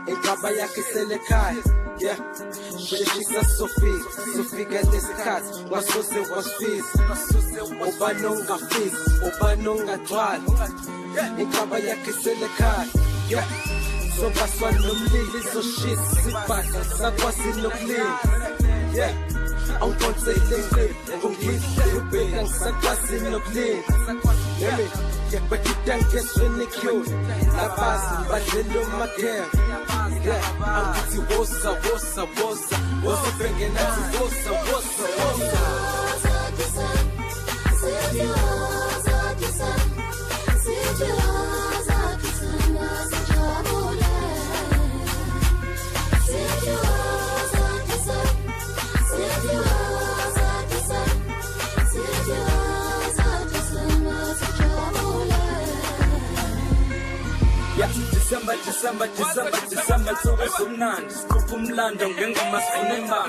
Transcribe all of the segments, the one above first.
Ekaba yakhe selekhaya yeah sheshisa sofika lesikhathi wasoze wasifisa ubanonga fisa ubanonga twala ekaba yakhe selekhaya yeah so baswa nomlili so shit sibasa sakwazi nokulila yeah I'm gonna say things I'm big and sakwazi nokulila yeah but you don't get when it cute la base badlelo makhaya yeah I'm with you wosa bengena nathi wosa December sokusumnandi sikhupha umlando ngengoma sifunema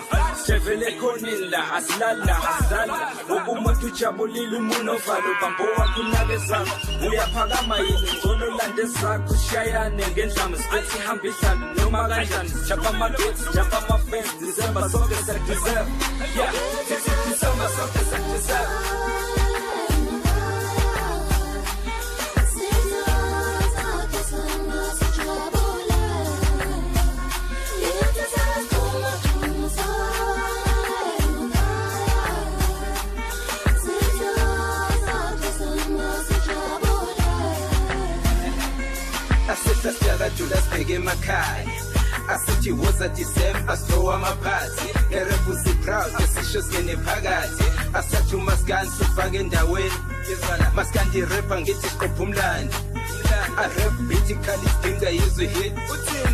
sivele khonila asilala umuntu ujabulile umuntu ovalo bambo wakho nabezana uyaphakama yini ngcono lande zakho shayane ngendlama sithi hambisa noma kanjani jump my gates jump my fence December sonke sakuzela yeah December sonke sakuzela Julas bege makhaya asithi woza December so amaphathi erebusi proud esisho skene phakathi asathi umaskani sifake endaweni maskandi rapper ngithi siqopha umlando I rap beat Kalispinga yizwe hit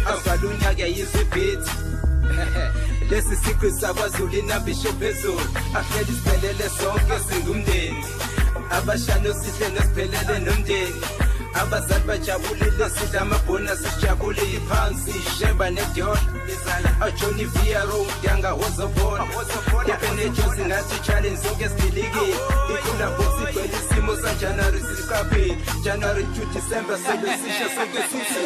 Avalunyaka yizwe beat Lesi secret sabazulu inambisho phezulu Afeli siphelele sonke singumndeni Abashano sihle nesiphelele nomndeni Abazali bajabulile sidla amabhona sijabule iphansi Sheba nedola Ajoni Viaro Yanga Hozobona Ipenejozi ngathi challenge sonke sidilikile Ikula boxi kweli simo sa January sikapi January to December sele sisha sonke suthi